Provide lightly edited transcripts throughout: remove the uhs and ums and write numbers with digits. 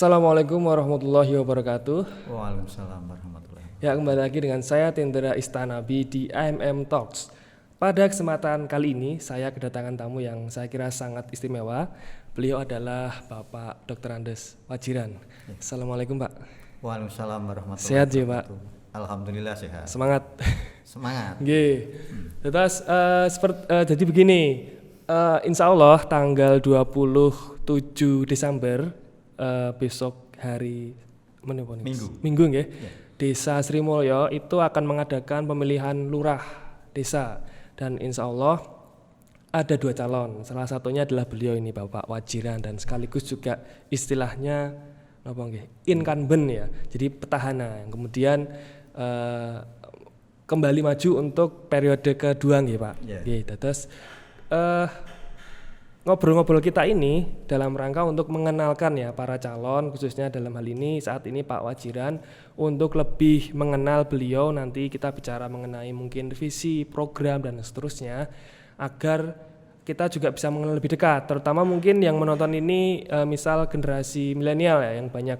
Assalamualaikum warahmatullahi wabarakatuh. Waalaikumsalam warahmatullahi wabarakatuh. Ya, kembali lagi dengan saya Tendera Istanabi di AMM Talks. Pada kesempatan kali ini saya kedatangan tamu yang saya kira sangat istimewa. Beliau adalah Bapak Dr. Andes Wajiran. Assalamualaikum Pak. Waalaikumsalam warahmatullahi Sehat ya Pak? wabarakatuh. Alhamdulillah sehat. Semangat. Semangat. Nggih. Terus jadi begini, insya Allah tanggal 27 Desember besok hari Minggu nggih. Ya. Desa Srimulyo itu akan mengadakan pemilihan lurah desa dan insya Allah ada 2 calon. Salah satunya adalah beliau ini Bapak Wajiran dan sekaligus juga istilahnya apa nggih? Incumbent ya. Jadi petahana yang kemudian kembali maju untuk periode kedua nggih Pak. Nggih, terus ngobrol-ngobrol kita ini dalam rangka untuk mengenalkan ya para calon, khususnya dalam hal ini saat ini Pak Wajiran, untuk lebih mengenal beliau. Nanti kita bicara mengenai mungkin visi, program dan seterusnya, agar kita juga bisa mengenal lebih dekat, terutama mungkin yang menonton ini misal generasi milenial ya, yang banyak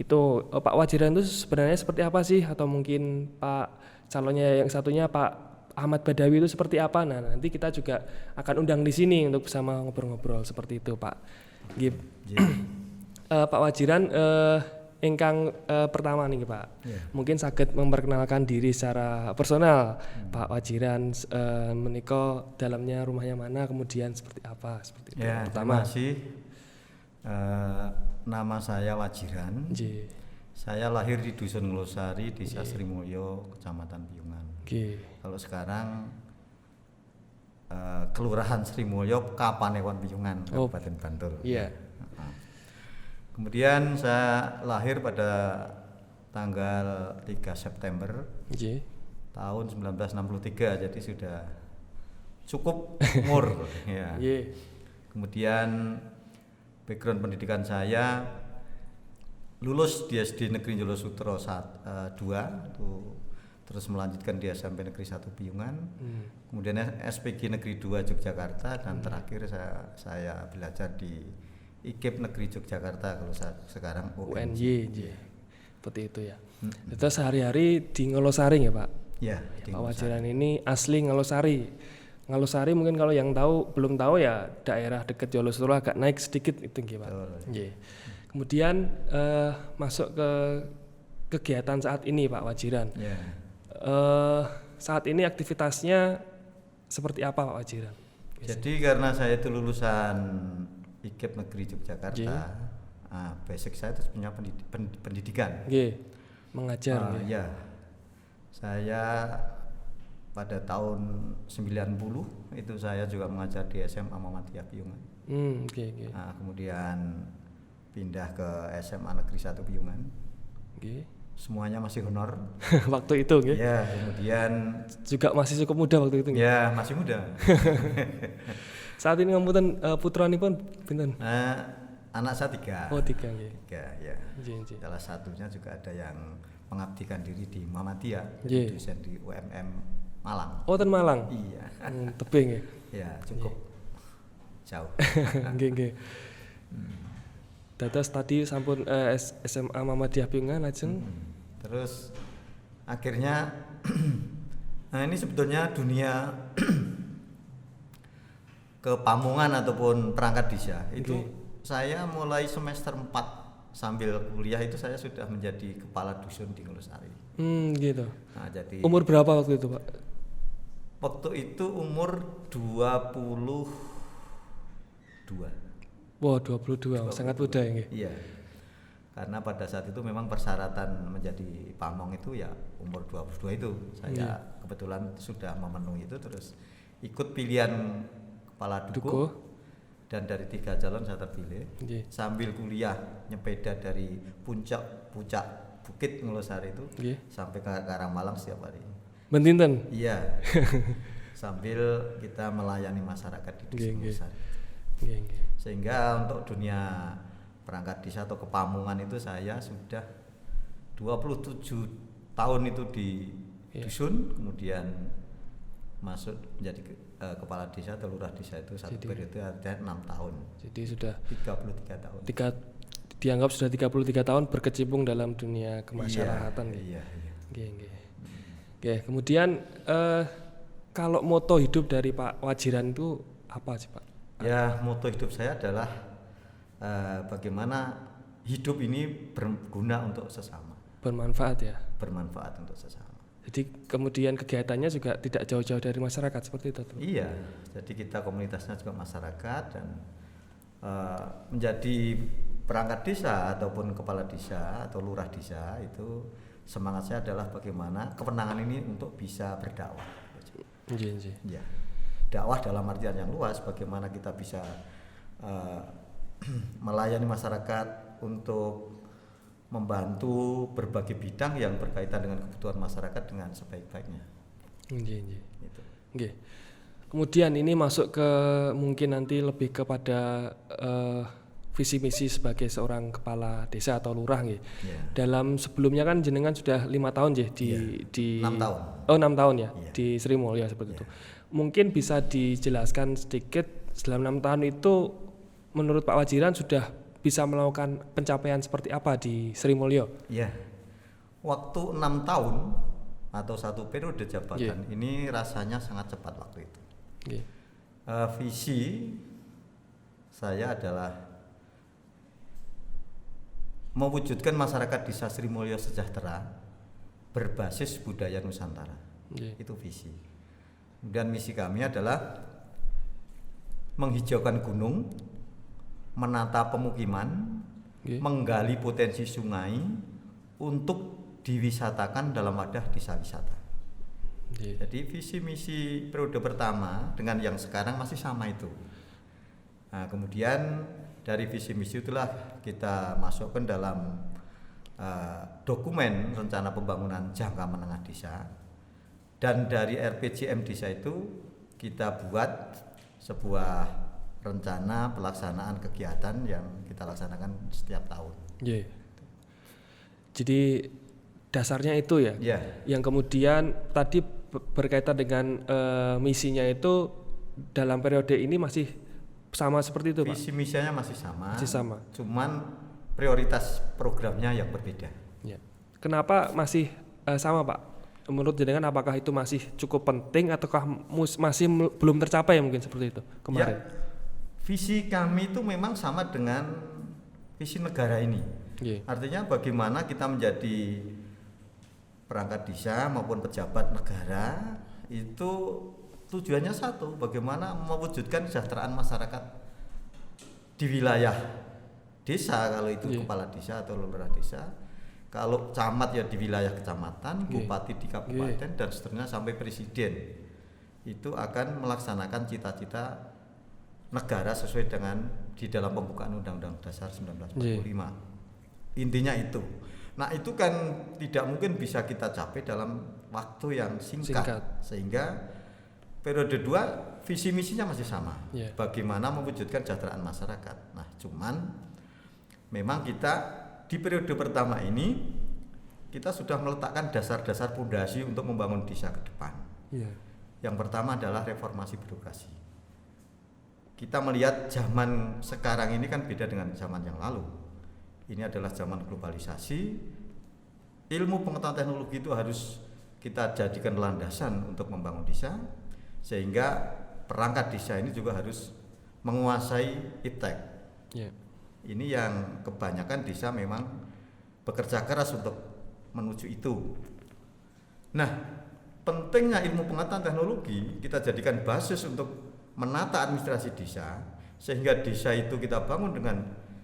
itu Pak Wajiran itu sebenarnya seperti apa sih, atau mungkin Pak calonnya yang satunya Pak Ahmad Badawi itu seperti apa. Nah, nanti kita juga akan undang di sini untuk bersama ngobrol-ngobrol seperti itu, Pak. Pak Wajiran, ingkang pertama nih, Pak. Mungkin saged memperkenalkan diri secara personal. Pak Wajiran menika dalamnya rumahnya mana, kemudian seperti apa, seperti itu. Ya, pertama. terima kasih. Nama saya Wajiran. Saya lahir di Dusun Nglosari, Desa Srimulyo, Kecamatan Piyungan. Kalau sekarang Kelurahan Srimulyo, Kapanewon Piyungan, Kabupaten Bantul. Kemudian saya lahir pada tanggal 3 September tahun 1963, jadi sudah cukup umur. Kemudian background pendidikan saya lulus di SD Negeri Jolo Sutro 2, terus melanjutkan di SMP Negeri 1 Piyungan, kemudian SPG Negeri 2 Yogyakarta, dan terakhir saya belajar di IKIP Negeri Yogyakarta, kalau sekarang UNY. Seperti itu ya. Itu sehari-hari di Ngelosari ya Pak? Ya. Pak Wajiran ini asli Ngelosari. Ngelosari mungkin kalau yang belum tahu ya, daerah dekat Jolo Sutro, agak naik sedikit itu Pak. Kemudian masuk ke kegiatan saat ini Pak Wajiran. Saat ini aktivitasnya seperti apa Pak Wajiran? Jadi karena saya itu lulusan IKIP Negeri Yogyakarta, basic saya itu punya pendidikan. Mengajar. Saya pada tahun 90 itu saya juga mengajar di SMA Muhammadiyah Piyungan. Kemudian pindah ke SMA Negeri 1 Piyungan. Semuanya masih honor. Waktu itu ya. Kemudian juga masih cukup muda waktu itu. Ya, masih muda. Saat ini ngapunten putranipun pinten? Anak saya 3. Oh, 3 ya. Salah satunya juga ada yang mengabdikan diri di Muhammadiyah, dosen di UMM Malang. Oh, ten Malang. Iya. Tebing ya. Ya, cukup jauh. Nggih. Dados tadi sampun SMA Muhammadiyah Piyungan lajeng. Terus akhirnya nah ini sebetulnya dunia kepamungan ataupun perangkat desa itu saya mulai semester 4 sambil kuliah itu saya sudah menjadi kepala dusun di Nglosari. Gitu. Nah, jadi umur berapa waktu itu Pak? Waktu itu umur 22. Wow, 22. Sangat muda ya. Iya. Karena pada saat itu memang persyaratan menjadi pamong itu ya umur 22 itu. Saya kebetulan sudah memenuhi itu, terus ikut pilihan kepala dukuh. Dan dari 3 calon saya terpilih. Sambil kuliah nyepeda dari puncak Bukit Nglosari itu sampai ke Karangmalang setiap hari. Bentinten? Iya. Sambil kita melayani masyarakat di Dusun Nglosari. Sehingga untuk dunia perangkat desa atau kepamungan itu saya sudah 27 tahun itu di dusun, kemudian masuk menjadi kepala desa atau lurah desa itu satu periode ada 6 tahun. Jadi sudah 33 tahun. dianggap sudah 33 tahun berkecimpung dalam dunia kemasyarakatan. Iya. Nggih. Oke, kemudian kalau moto hidup dari Pak Wajiran itu apa sih Pak? Ya, moto hidup saya adalah bagaimana hidup ini berguna untuk sesama, Bermanfaat ya. bermanfaat untuk sesama. Jadi kemudian kegiatannya juga tidak jauh-jauh dari masyarakat seperti itu. Iya, jadi kita komunitasnya juga masyarakat dan menjadi perangkat desa ataupun kepala desa atau lurah desa itu semangat saya adalah bagaimana kewenangan ini untuk bisa berdakwah. Iya. Ya, dakwah dalam artian yang luas, bagaimana kita bisa melayani masyarakat untuk membantu berbagai bidang yang berkaitan dengan kebutuhan masyarakat dengan sebaik-baiknya. Iya. Gitu. Oke. Kemudian ini masuk ke mungkin nanti lebih kepada visi misi sebagai seorang kepala desa atau lurah nggih. Yeah. Dalam sebelumnya kan jenengan sudah 5 tahun nggih di 6 tahun. Oh 6 tahun ya Yeah. di Sri Mulyo seperti itu. Mungkin bisa dijelaskan sedikit dalam 6 tahun itu menurut Pak Wajiran sudah bisa melakukan pencapaian seperti apa di Sri Mulyo? Iya. Waktu 6 tahun atau 1 periode jabatan ini rasanya sangat cepat waktu itu. Yeah. Visi saya adalah mewujudkan masyarakat desa Sri Mulyo sejahtera berbasis budaya Nusantara. Yeah. Itu visi. Dan misi kami adalah menghijaukan gunung, menata pemukiman, menggali potensi sungai untuk diwisatakan dalam wadah desa wisata. Jadi visi misi periode pertama dengan yang sekarang masih sama itu. Nah, kemudian dari visi misi itulah kita masukkan dalam dokumen rencana pembangunan jangka menengah desa, dan dari RPJM desa itu kita buat sebuah rencana pelaksanaan kegiatan yang kita laksanakan setiap tahun. Yeah. Jadi dasarnya itu ya. Yeah. Yang kemudian tadi berkaitan dengan misinya itu dalam periode ini masih sama seperti itu, Pak? Visi misinya masih sama. Masih sama. Cuman prioritas programnya yang berbeda. Ya. Kenapa masih sama, Pak? Menurut jenengan apakah itu masih cukup penting ataukah masih belum tercapai mungkin seperti itu kemarin? Ya, visi kami itu memang sama dengan visi negara ini. Yeah. Artinya bagaimana kita menjadi perangkat desa maupun pejabat negara itu tujuannya satu, bagaimana mewujudkan kesejahteraan masyarakat di wilayah desa, kalau itu kepala desa atau lurah desa, kalau camat ya di wilayah kecamatan, bupati di kabupaten, dan seterusnya sampai presiden. Itu akan melaksanakan cita-cita negara sesuai dengan di dalam pembukaan Undang-Undang Dasar 1945. Intinya itu. Nah, itu kan tidak mungkin bisa kita capai dalam waktu yang singkat. Sehingga periode 2 visi misinya masih sama. Bagaimana mewujudkan kesejahteraan masyarakat. Nah, cuman memang kita di periode pertama ini kita sudah meletakkan dasar-dasar fondasi untuk membangun desa ke depan. Yang pertama adalah reformasi birokrasi. Kita melihat zaman sekarang ini kan beda dengan zaman yang lalu. Ini adalah zaman globalisasi. Ilmu pengetahuan teknologi itu harus kita jadikan landasan untuk membangun desa, sehingga perangkat desa ini juga harus menguasai iptek. Ini yang kebanyakan desa memang bekerja keras untuk menuju itu. Nah, pentingnya ilmu pengetahuan teknologi kita jadikan basis untuk menata administrasi desa, sehingga desa itu kita bangun dengan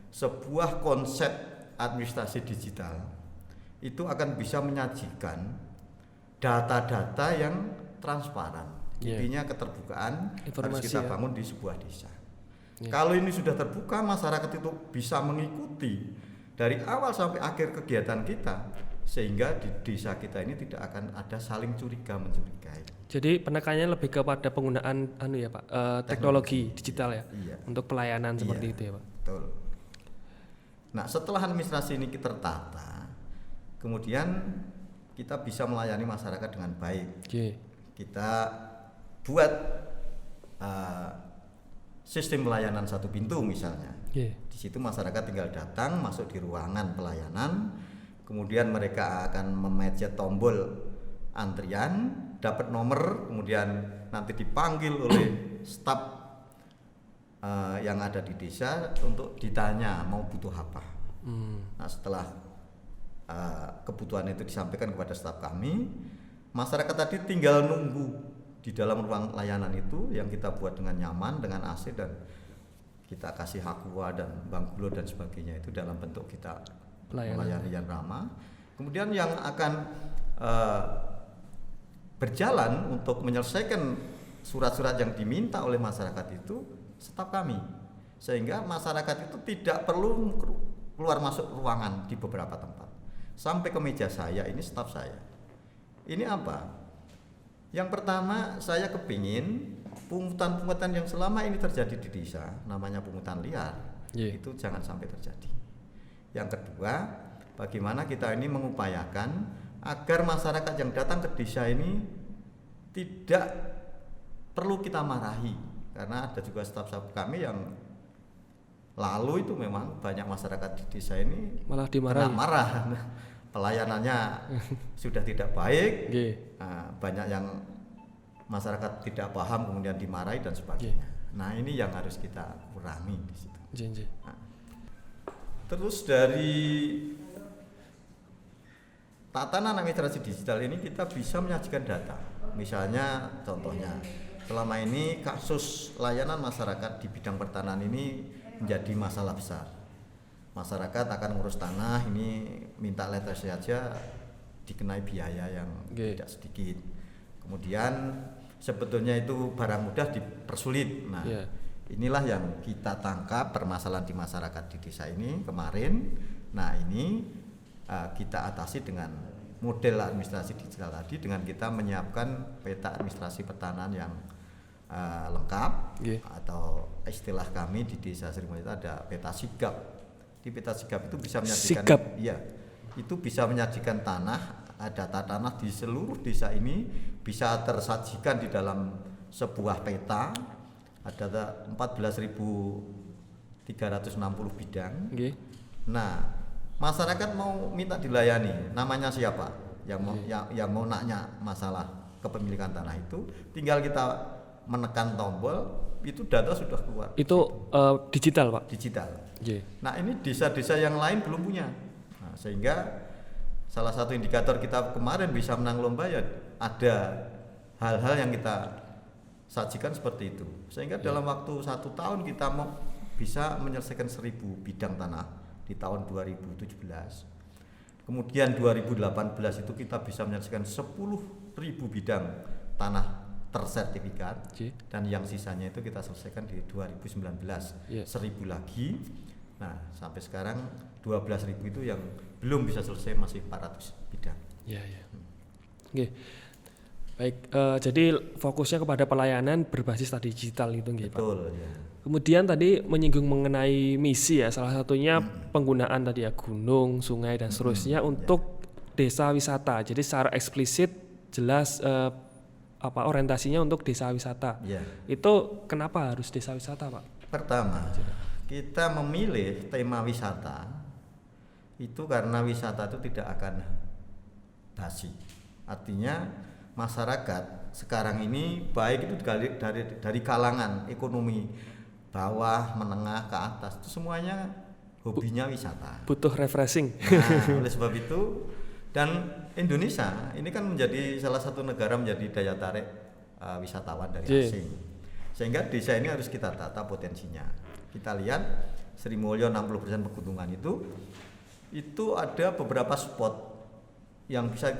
sebuah konsep administrasi digital. Itu akan bisa menyajikan data-data yang transparan. Intinya keterbukaan harus kita bangun di sebuah desa. Kalau ini sudah terbuka, masyarakat itu bisa mengikuti dari awal sampai akhir kegiatan kita, sehingga di desa kita ini tidak akan ada saling curiga mencurigai. Jadi penekanannya lebih kepada penggunaan ya Pak, teknologi digital ya, untuk pelayanan seperti itu ya Pak. Betul. Nah, setelah administrasi ini kita tertata, kemudian kita bisa melayani masyarakat dengan baik. Kita buat sistem pelayanan satu pintu misalnya. Nggih. Di situ masyarakat tinggal datang, masuk di ruangan pelayanan, kemudian mereka akan memencet tombol antrian, dapat nomor, kemudian nanti dipanggil oleh staf yang ada di desa untuk ditanya mau butuh apa. Nah, setelah kebutuhan itu disampaikan kepada staf kami, masyarakat tadi tinggal nunggu di dalam ruang layanan itu yang kita buat dengan nyaman, dengan AC, dan kita kasih aqua dan bangkulo dan sebagainya, itu dalam bentuk kita melayani yang ramah. Kemudian yang akan berjalan untuk menyelesaikan surat-surat yang diminta oleh masyarakat itu staf kami, sehingga masyarakat itu tidak perlu keluar masuk ruangan di beberapa tempat. Sampai ke meja saya, ini staf saya. Ini apa? Yang pertama, saya kepingin pungutan-pungutan yang selama ini terjadi di desa, namanya pungutan liar, itu jangan sampai terjadi. Yang kedua, bagaimana kita ini mengupayakan agar masyarakat yang datang ke desa ini tidak perlu kita marahi, karena ada juga staf-staf kami yang lalu itu memang banyak masyarakat di desa ini malah dimarahi, marah, pelayanannya sudah tidak baik, banyak yang masyarakat tidak paham kemudian dimarahi dan sebagainya. Nah, ini yang harus kita kurangi di situ. Nah, terus dari tatanan administrasi digital ini kita bisa menyajikan data. Misalnya contohnya, selama ini kasus layanan masyarakat di bidang pertanahan ini menjadi masalah besar. Masyarakat akan ngurus tanah, ini minta letter saja dikenai biaya yang tidak sedikit. Kemudian sebetulnya itu barang mudah dipersulit. Nah, inilah yang kita tangkap permasalahan di masyarakat di desa ini kemarin. Nah, ini kita atasi dengan model administrasi digital tadi, dengan kita menyiapkan peta administrasi pertanahan yang lengkap, atau istilah kami di desa Srimulyo itu ada peta sigap. Di peta sigap itu bisa menyajikan, itu bisa menyajikan tanah, data tanah di seluruh desa ini bisa tersajikan di dalam sebuah peta. Ada 14.360 bidang. Nah, masyarakat mau minta dilayani, namanya siapa yang mau nanya masalah kepemilikan tanah itu, tinggal kita menekan tombol, itu data sudah keluar. Itu digital, Pak? Digital. Nah, ini desa-desa yang lain belum punya. Nah, sehingga salah satu indikator kita kemarin bisa menang lomba ya ada hal-hal yang kita sajikan seperti itu. Sehingga dalam waktu 1 tahun kita mau bisa menyelesaikan 1.000 bidang tanah di tahun 2017. Kemudian 2018 itu kita bisa menyelesaikan 10.000 bidang tanah tersertifikat, dan yang sisanya itu kita selesaikan di 2019 1.000 lagi. Nah, sampai sekarang 12.000 itu yang belum bisa selesai, masih 400 bidang. Baik, jadi fokusnya kepada pelayanan berbasis tadi digital itu, Betul, Pak. Kemudian tadi menyinggung mengenai misi ya, salah satunya penggunaan tadi ya gunung, sungai dan seterusnya untuk desa wisata. Jadi secara eksplisit jelas orientasinya untuk desa wisata. Itu kenapa harus desa wisata, Pak? Pertama, kita memilih tema wisata itu karena wisata itu tidak akan basi. Artinya masyarakat sekarang ini baik itu dari kalangan ekonomi bawah, menengah ke atas, itu semuanya hobinya wisata. Butuh refreshing. Nah, oleh sebab itu, dan Indonesia ini kan menjadi salah satu negara menjadi daya tarik wisatawan dari asing. Sehingga desa ini harus kita tata potensinya. Kita lihat Srimulyo 60% pegunungan itu ada beberapa spot yang bisa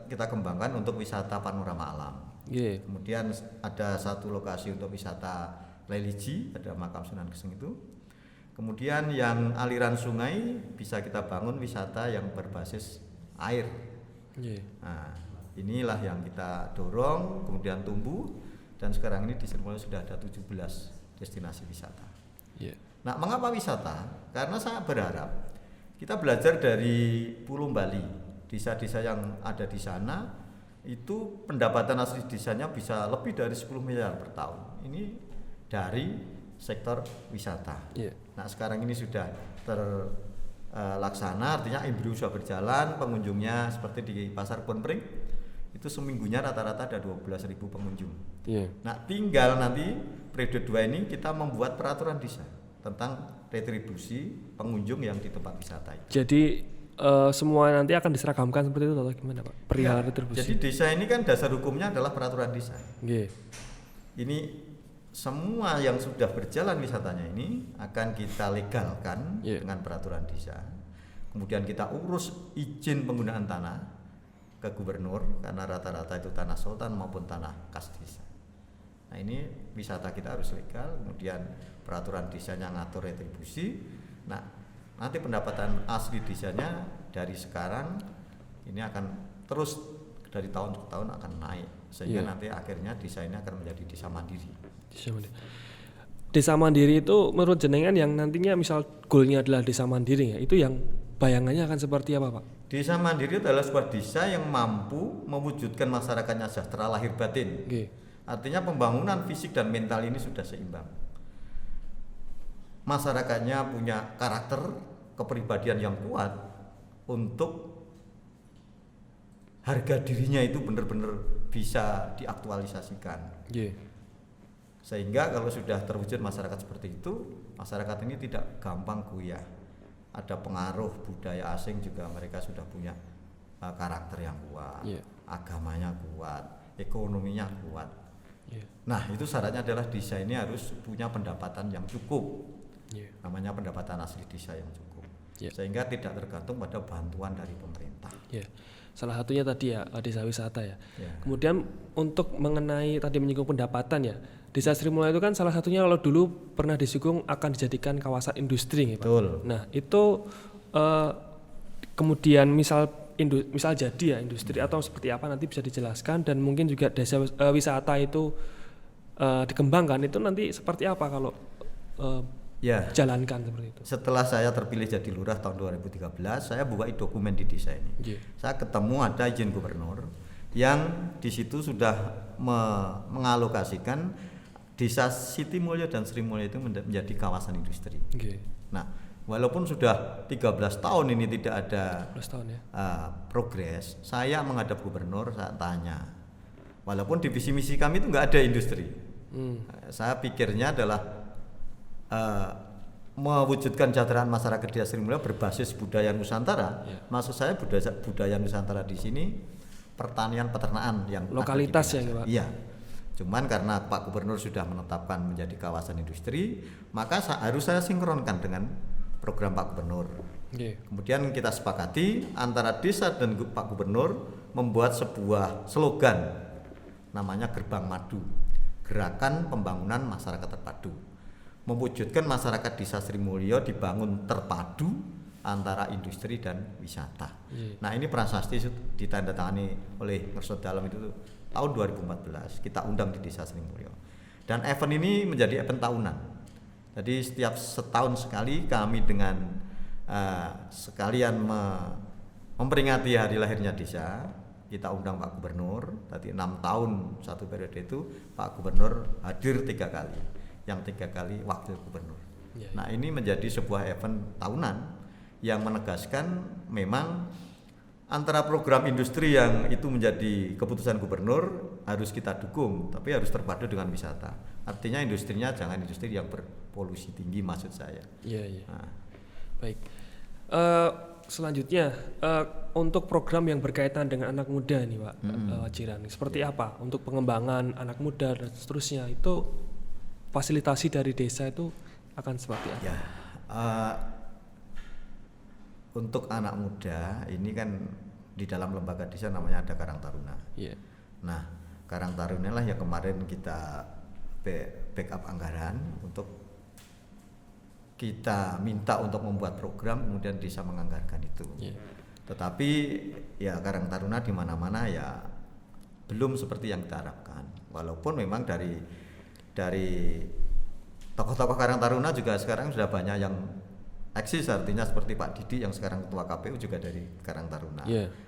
kita kembangkan untuk wisata panorama alam. Kemudian ada satu lokasi untuk wisata religi, ada makam Sunan Geseng itu. Kemudian yang aliran sungai bisa kita bangun wisata yang berbasis air. Nah, inilah yang kita dorong, kemudian tumbuh, dan sekarang ini di Srimulyo sudah ada 17 destinasi wisata. Nah, mengapa wisata? Karena saya berharap kita belajar dari Pulau Bali. Desa-desa yang ada di sana itu pendapatan asli desanya bisa lebih dari 10 miliar per tahun. Ini dari sektor wisata. Yeah. Nah sekarang ini sudah terlaksana, artinya embrio sudah berjalan, pengunjungnya seperti di Pasar Kebon Pring itu seminggunya rata-rata ada 12.000 pengunjung. Yeah. Nah tinggal nanti periode 2 ini kita membuat peraturan desa tentang retribusi pengunjung yang di tempat wisata itu. Jadi semua nanti akan diseragamkan seperti itu atau gimana Pak? Perihal retribusi. Jadi desa ini kan dasar hukumnya adalah peraturan desa. Yeah. Ini semua yang sudah berjalan wisatanya ini akan kita legalkan dengan peraturan desa. Kemudian kita urus izin penggunaan tanah ke gubernur karena rata-rata itu tanah sultan maupun tanah kas desa. Nah ini wisata kita harus legal, kemudian peraturan desanya ngatur retribusi. Nah nanti pendapatan asli desanya dari sekarang ini akan terus dari tahun ke tahun akan naik sehingga nanti akhirnya desa ini akan menjadi desa mandiri. Desa mandiri itu menurut jenengan yang nantinya misal goalnya adalah desa mandiri ya, itu yang bayangannya akan seperti apa Pak? Desa mandiri adalah sebuah desa yang mampu mewujudkan masyarakatnya sejahtera lahir batin. Artinya pembangunan fisik dan mental ini sudah seimbang. Masyarakatnya punya karakter, kepribadian yang kuat untuk harga dirinya itu benar-benar bisa diaktualisasikan. Sehingga kalau sudah terwujud masyarakat seperti itu, masyarakat ini tidak gampang goyah. Ada pengaruh budaya asing juga, mereka sudah punya karakter yang kuat, agamanya kuat, ekonominya kuat. Nah itu syaratnya adalah desa ini harus punya pendapatan yang cukup, namanya pendapatan asli desa yang cukup, sehingga tidak tergantung pada bantuan dari pemerintah. Salah satunya tadi ya desa wisata ya. Kemudian untuk mengenai tadi menyinggung pendapatan ya, Desa Sri Mulia itu kan salah satunya kalau dulu pernah disinggung akan dijadikan kawasan industri ya Pak. Betul. Nah itu kemudian misal jadi ya industri atau seperti apa nanti bisa dijelaskan, dan mungkin juga desa wisata itu dikembangkan itu nanti seperti apa kalau jalankan seperti itu. Setelah saya terpilih jadi lurah tahun 2013, saya buka dokumen di desa ini. Saya ketemu ada izin gubernur yang di situ sudah mengalokasikan Desa Siti Mulyo dan Sri Mulyo itu menjadi kawasan industri. Nah, walaupun sudah 13 tahun ini tidak ada progres, saya menghadap gubernur, saya tanya, walaupun di visi misi kami itu nggak ada industri, saya pikirnya adalah mewujudkan kesejahteraan masyarakat Desa Sri Mulyo berbasis budaya Nusantara. Maksud saya budaya Nusantara di sini pertanian peternakan yang lokalitas ya Pak. Iya. Cuman karena Pak Gubernur sudah menetapkan menjadi kawasan industri, maka harus saya sinkronkan dengan program Pak Gubernur. Kemudian kita sepakati antara desa dan Pak Gubernur membuat sebuah slogan namanya Gerbang Madu, Gerakan Pembangunan Masyarakat Terpadu. Mewujudkan masyarakat Desa Sri Mulyo dibangun terpadu antara industri dan wisata. Nah ini prasasti ditandatangani oleh Ngersot Dalem itu tahun 2014, kita undang di Desa Sri Mulyo. Dan event ini menjadi event tahunan. Jadi setiap setahun sekali kami dengan sekalian memperingati hari lahirnya desa, kita undang Pak Gubernur. Tadi 6 tahun satu periode itu Pak Gubernur hadir 3 kali, yang 3 kali wakil gubernur. Nah ini menjadi sebuah event tahunan yang menegaskan memang antara program industri yang itu menjadi keputusan gubernur harus kita dukung, tapi harus terpadu dengan wisata. Artinya industrinya jangan industri yang berpolusi tinggi maksud saya. Nah. Baik. Selanjutnya untuk program yang berkaitan dengan anak muda nih Pak Wajiran, seperti apa untuk pengembangan anak muda dan seterusnya, itu fasilitasi dari desa itu akan seperti apa? Untuk anak muda ini kan di dalam lembaga desa namanya ada Karang Taruna. Nah, Karang Taruna lah yang kemarin kita backup anggaran untuk kita minta untuk membuat program, kemudian desa menganggarkan itu. Tetapi ya Karang Taruna di mana-mana ya belum seperti yang kita harapkan. Walaupun memang dari tokoh-tokoh Karang Taruna juga sekarang sudah banyak yang eksis, artinya seperti Pak Didi yang sekarang ketua KPU juga dari Karang Taruna,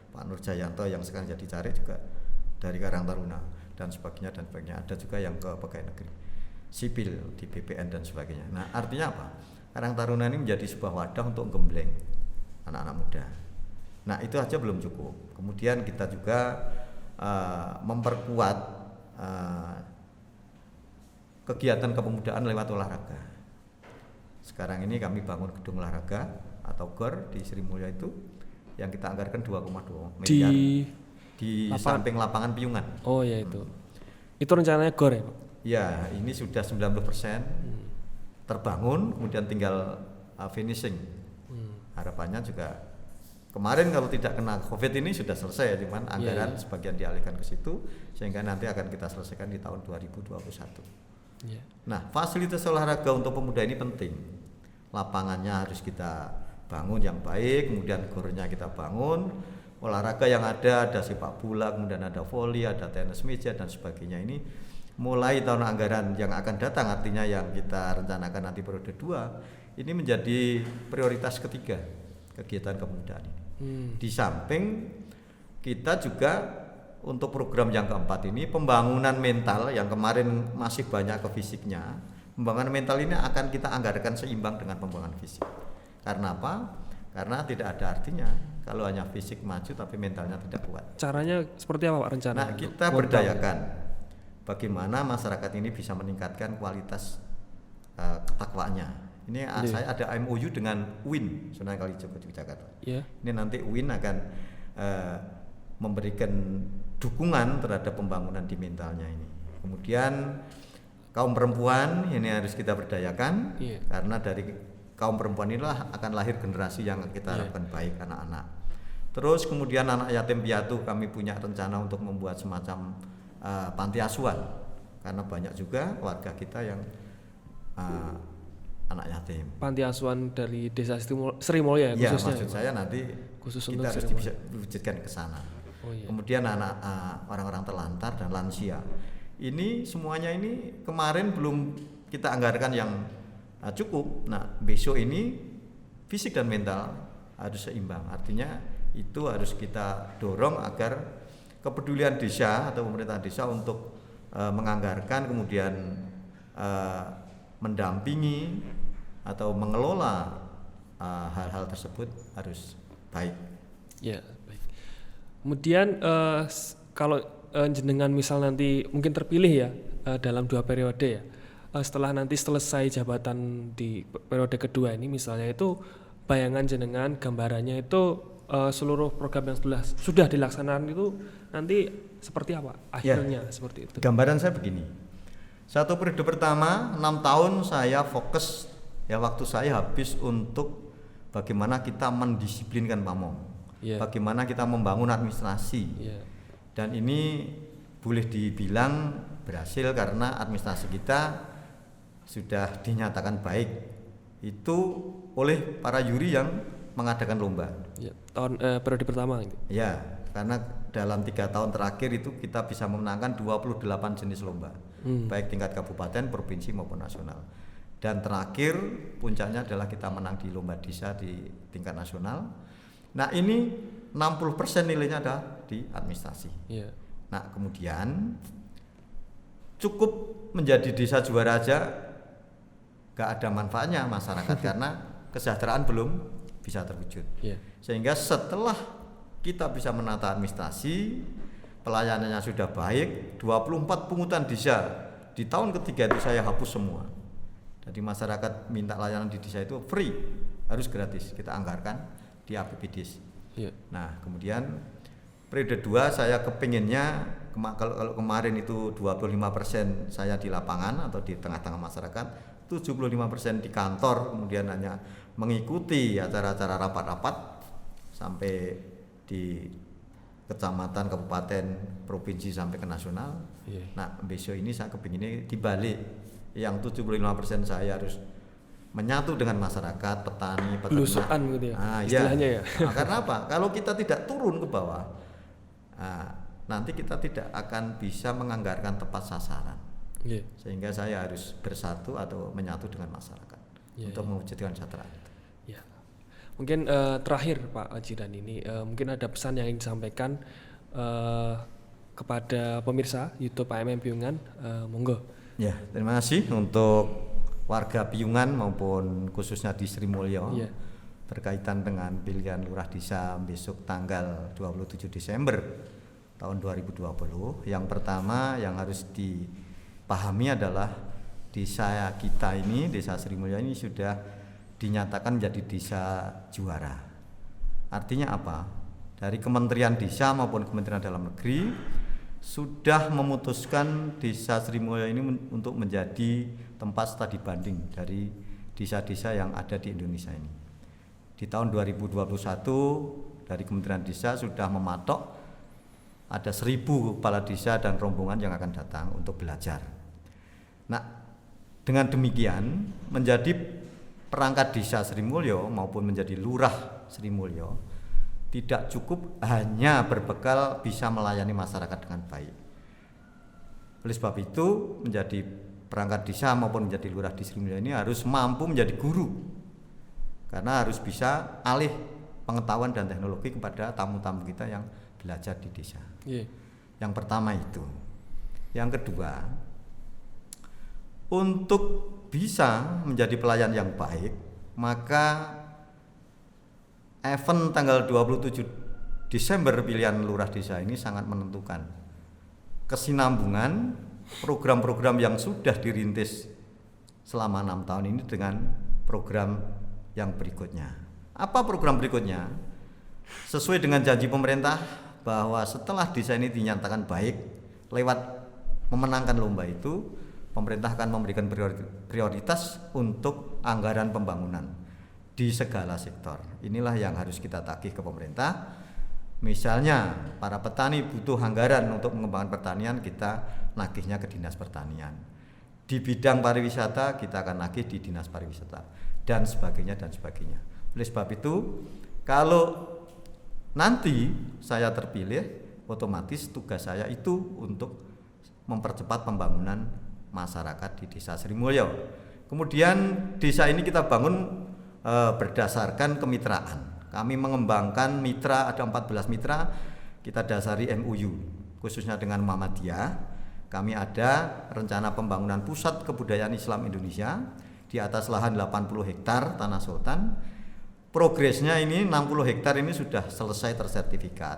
Pak Nur Jayanto yang sekarang jadi caleg juga dari Karang Taruna, dan sebagainya. Ada juga yang ke pegawai negeri. sipil di BPN dan sebagainya. Nah, artinya apa? Karang Taruna ini menjadi sebuah wadah untuk gembleng anak-anak muda. Nah, itu aja belum cukup. Kemudian kita juga memperkuat kegiatan kepemudaan lewat olahraga. Sekarang ini kami bangun gedung olahraga atau GOR di Sri Mulia itu yang kita anggarkan 2,2 miliar di samping lapangan Piungan. Oh ya itu. Itu rencananya GOR ya, Pak? Ya, ini sudah 90% terbangun, kemudian tinggal finishing. Harapannya juga kemarin kalau tidak kena COVID ini sudah selesai, cuman anggaran sebagian dialihkan ke situ sehingga nanti akan kita selesaikan di tahun 2021. Nah, fasilitas olahraga untuk pemuda ini penting. Lapangannya harus kita bangun yang baik, kemudian gornya kita bangun. Olahraga yang ada sepak bola, kemudian ada voli, ada tenis meja dan sebagainya. Ini mulai tahun anggaran yang akan datang, artinya yang kita rencanakan nanti periode 2, ini menjadi prioritas ketiga kegiatan kepemudaan ini. Di samping kita juga untuk program yang keempat ini pembangunan mental yang kemarin masih banyak ke fisiknya, pembangunan mental ini akan kita anggarkan seimbang dengan pembangunan fisik. Karena apa? Karena tidak ada artinya kalau hanya fisik maju tapi mentalnya tidak kuat. Caranya seperti apa Pak rencana? Nah, kita berdayakan bagaimana masyarakat ini bisa meningkatkan kualitas ketakwaannya. Ini saya ada MOU dengan UIN Sunan Kalijaga Yogyakarta. Ini nanti UIN akan memberikan dukungan terhadap pembangunan di mentalnya ini. Kemudian kaum perempuan ini harus kita berdayakan karena dari kaum perempuan inilah akan lahir generasi yang kita harapkan baik, anak-anak. Terus kemudian anak yatim piatu kami punya rencana untuk membuat semacam panti asuhan karena banyak juga warga kita yang anak yatim. Panti asuhan dari Desa Sri Mulia ya khususnya. Maksud saya nanti khusus kita harus bisa diwujudkan ke sana. Kemudian anak orang-orang terlantar dan lansia. Ini semuanya ini kemarin belum kita anggarkan yang cukup. Nah, besok ini fisik dan mental harus seimbang. Artinya itu harus kita dorong agar kepedulian desa atau pemerintah desa untuk menganggarkan kemudian mendampingi atau mengelola hal-hal tersebut harus baik. Ya, baik. Kemudian kalau jenengan misal nanti mungkin terpilih ya dalam 2 periode ya, setelah nanti selesai jabatan di periode kedua ini misalnya, itu bayangan jenengan, gambarannya itu seluruh program yang sudah dilaksanakan itu nanti seperti apa akhirnya? Seperti itu. Gambaran saya begini, 1 periode pertama 6 tahun saya fokus ya, waktu saya habis untuk bagaimana kita mendisiplinkan pamong, bagaimana kita membangun administrasi, dan ini boleh dibilang berhasil karena administrasi kita sudah dinyatakan baik itu oleh para juri yang mengadakan lomba. Tahun periode pertama itu. Ya, karena dalam 3 tahun terakhir itu kita bisa memenangkan 28 jenis lomba, baik tingkat kabupaten, provinsi maupun nasional. Dan terakhir puncaknya adalah kita menang di lomba desa di tingkat nasional. Nah, ini 60% nilainya ada di administrasi. Nah, kemudian cukup menjadi desa juara aja gak ada manfaatnya masyarakat karena kesejahteraan belum bisa terwujud. Sehingga setelah kita bisa menata administrasi, pelayanannya sudah baik, 24 pungutan desa di tahun ketiga itu saya hapus semua. Jadi masyarakat minta layanan di desa itu free, harus gratis, kita anggarkan di APBDes. Nah, kemudian periode 2 saya kepinginnya kalau kemarin itu 25% saya di lapangan atau di tengah-tengah masyarakat, 75% di kantor, kemudian hanya mengikuti acara-acara rapat-rapat sampai di kecamatan, kabupaten, provinsi sampai ke nasional. Nah, besok ini saya kepinginnya dibalik, yang 75% saya harus menyatu dengan masyarakat, petani, peternak. Belusukan gitu ya, istilahnya ya. Nah, karena apa? Kalau kita tidak turun ke bawah, nanti kita tidak akan bisa menganggarkan tepat sasaran. Sehingga saya harus bersatu atau menyatu dengan masyarakat untuk mewujudkan kesejahteraan. Mungkin terakhir Pak Wajiran ini, mungkin ada pesan yang ingin disampaikan kepada pemirsa YouTube AMM Piungan, monggo. Ya, terima kasih untuk warga Piungan maupun khususnya di Sri Mulyo Iya. berkaitan dengan pilihan lurah desa besok tanggal 27 Desember tahun 2020. Yang pertama yang harus dipahami adalah desa kita ini, desa Sri Mulyo ini sudah dinyatakan menjadi desa juara. Artinya apa? Dari Kementerian Desa maupun Kementerian Dalam Negeri sudah memutuskan desa Sri Mulyo ini untuk menjadi tempat studi banding dari desa-desa yang ada di Indonesia ini. Di tahun 2021 dari Kementerian Desa sudah mematok ada 1.000 kepala desa dan rombongan yang akan datang untuk belajar. Nah, dengan demikian menjadi perangkat desa Sri Mulyo maupun menjadi lurah Sri Mulyo tidak cukup hanya berbekal bisa melayani masyarakat dengan baik. Oleh sebab itu menjadi perangkat desa maupun menjadi lurah di Sri Mulyo ini harus mampu menjadi guru, karena harus bisa alih pengetahuan dan teknologi kepada tamu-tamu kita yang belajar di desa. Yang pertama itu. Yang kedua, untuk bisa menjadi pelayan yang baik, maka event tanggal 27 Desember pilihan lurah desa ini sangat menentukan kesinambungan program-program yang sudah dirintis selama 6 tahun ini dengan program yang berikutnya. Apa program berikutnya? Sesuai dengan janji pemerintah bahwa setelah desa ini dinyatakan baik lewat memenangkan lomba itu, pemerintah akan memberikan prioritas untuk anggaran pembangunan di segala sektor. Inilah yang harus kita tagih ke pemerintah. Misalnya para petani butuh anggaran untuk mengembangkan pertanian, kita nagihnya ke Dinas Pertanian. Di bidang pariwisata kita akan nagih di Dinas Pariwisata dan sebagainya dan sebagainya. Oleh sebab itu, kalau nanti saya terpilih, otomatis tugas saya itu untuk mempercepat pembangunan masyarakat di Desa Sri Mulyo. Kemudian desa ini kita bangun berdasarkan kemitraan. Kami mengembangkan mitra, ada 14 mitra, kita dasari MOU, khususnya dengan Muhammadiyah. Kami ada rencana pembangunan pusat kebudayaan Islam Indonesia di atas lahan 80 hektar tanah sultan. Progresnya ini 60 hektar ini sudah selesai tersertifikat.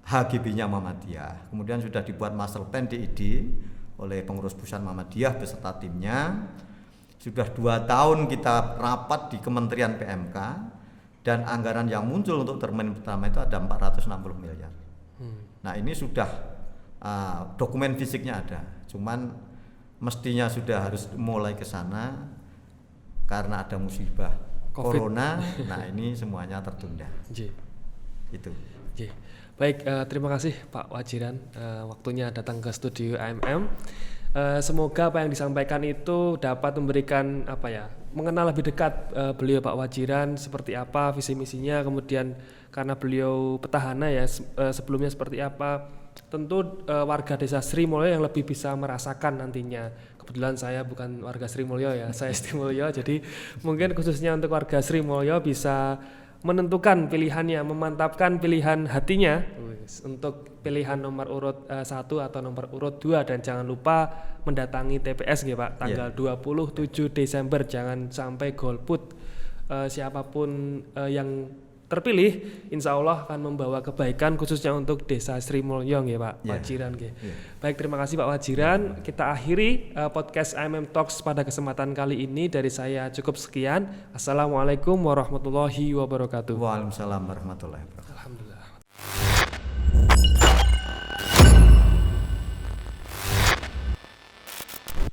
HGB-nya Muhammadiyah. Kemudian sudah dibuat master plan DID oleh pengurus pusat Muhammadiyah beserta timnya. Sudah 2 tahun kita rapat di Kementerian PMK dan anggaran yang muncul untuk termin pertama itu ada 460 miliar. Nah ini sudah dokumen fisiknya ada, cuman mestinya sudah harus mulai ke sana karena ada musibah COVID. Corona. Nah ini semuanya tertunda. Itu. Baik, terima kasih Pak Wajiran, waktunya datang ke studio AMM. Semoga apa yang disampaikan itu dapat memberikan mengenal lebih dekat beliau Pak Wajiran seperti apa visi misinya, kemudian karena beliau petahana ya sebelumnya seperti apa, tentu warga desa Sri Mulyo yang lebih bisa merasakan nantinya. Kebetulan saya bukan warga Sri Mulyo ya, saya Sri Mulyo, jadi mungkin khususnya untuk warga Sri Mulyo bisa menentukan pilihannya, memantapkan pilihan hatinya untuk pilihan nomor urut 1 atau nomor urut 2, dan jangan lupa mendatangi TPS nggih Pak tanggal 27 Desember, jangan sampai golput. Siapapun yang terpilih insya Allah akan membawa kebaikan khususnya untuk desa Sri Mulyo nggih Pak Wajiran nggih. Baik, terima kasih Pak Wajiran. Kita akhiri podcast AMM Talks pada kesempatan kali ini. Dari saya cukup sekian. Assalamualaikum warahmatullahi wabarakatuh. Waalaikumsalam warahmatullahi wabarakatuh. Alhamdulillah.